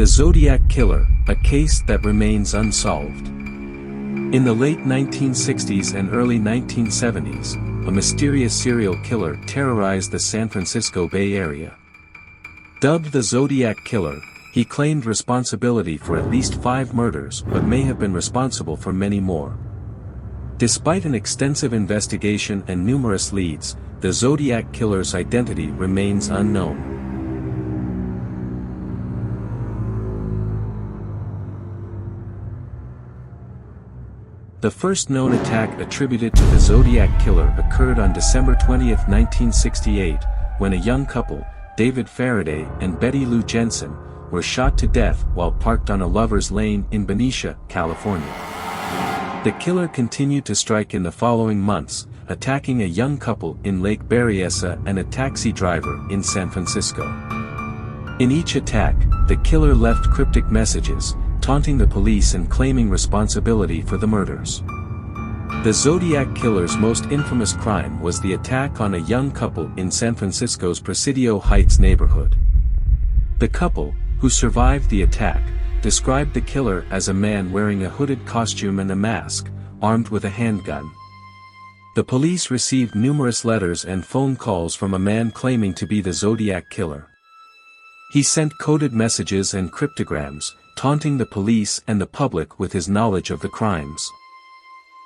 The Zodiac Killer, a case that remains unsolved. In the late 1960s and early 1970s, a mysterious serial killer terrorized the San Francisco Bay Area. Dubbed the Zodiac Killer, he claimed responsibility for at least 5 murders but may have been responsible for many more. Despite an extensive investigation and numerous leads, the Zodiac Killer's identity remains unknown. The first known attack attributed to the Zodiac Killer occurred on December 20, 1968, when a young couple, David Faraday and Betty Lou Jensen, were shot to death while parked on a lover's lane in Benicia, California. The killer continued to strike in the following months, attacking a young couple in Lake Berryessa and a taxi driver in San Francisco. In each attack, the killer left cryptic messages, taunting the police and claiming responsibility for the murders. The Zodiac Killer's most infamous crime was the attack on a young couple in San Francisco's Presidio Heights neighborhood. The couple, who survived the attack, described the killer as a man wearing a hooded costume and a mask, armed with a handgun. The police received numerous letters and phone calls from a man claiming to be the Zodiac Killer. He sent coded messages and cryptograms, taunting the police and the public with his knowledge of the crimes.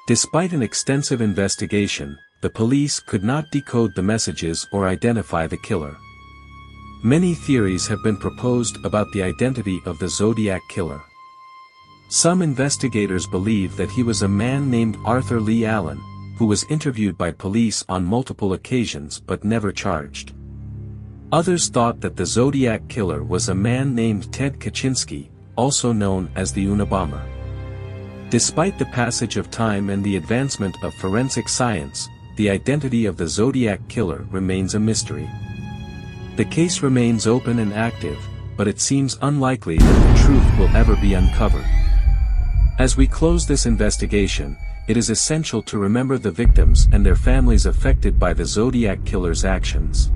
Despite an extensive investigation, the police could not decode the messages or identify the killer. Many theories have been proposed about the identity of the Zodiac Killer. Some investigators believe that he was a man named Arthur Lee Allen, who was interviewed by police on multiple occasions but never charged. Others thought that the Zodiac Killer was a man named Ted Kaczynski, also known as the Unabomber. Despite the passage of time and the advancement of forensic science, the identity of the Zodiac Killer remains a mystery. The case remains open and active, but it seems unlikely that the truth will ever be uncovered. As we close this investigation, it is essential to remember the victims and their families affected by the Zodiac Killer's actions.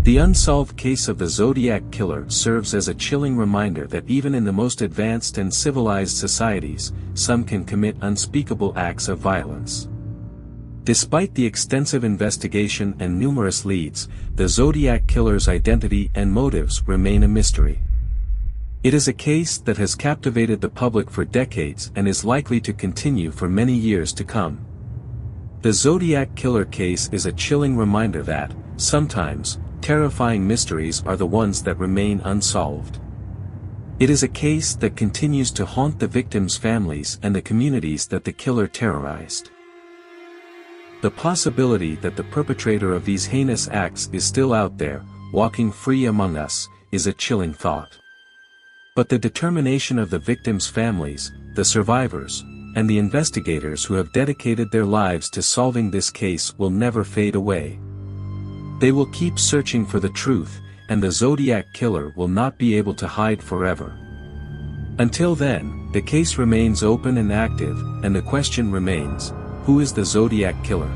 The unsolved case of the Zodiac Killer serves as a chilling reminder that even in the most advanced and civilized societies, some can commit unspeakable acts of violence. Despite the extensive investigation and numerous leads, the Zodiac Killer's identity and motives remain a mystery. It is a case that has captivated the public for decades and is likely to continue for many years to come. The Zodiac Killer case is a chilling reminder that, sometimes, terrifying mysteries are the ones that remain unsolved. It is a case that continues to haunt the victims' families and the communities that the killer terrorized. The possibility that the perpetrator of these heinous acts is still out there, walking free among us, is a chilling thought. But the determination of the victims' families, the survivors, and the investigators who have dedicated their lives to solving this case will never fade away. They will keep searching for the truth, and the Zodiac Killer will not be able to hide forever. Until then, the case remains open and active, and the question remains, who is the Zodiac Killer?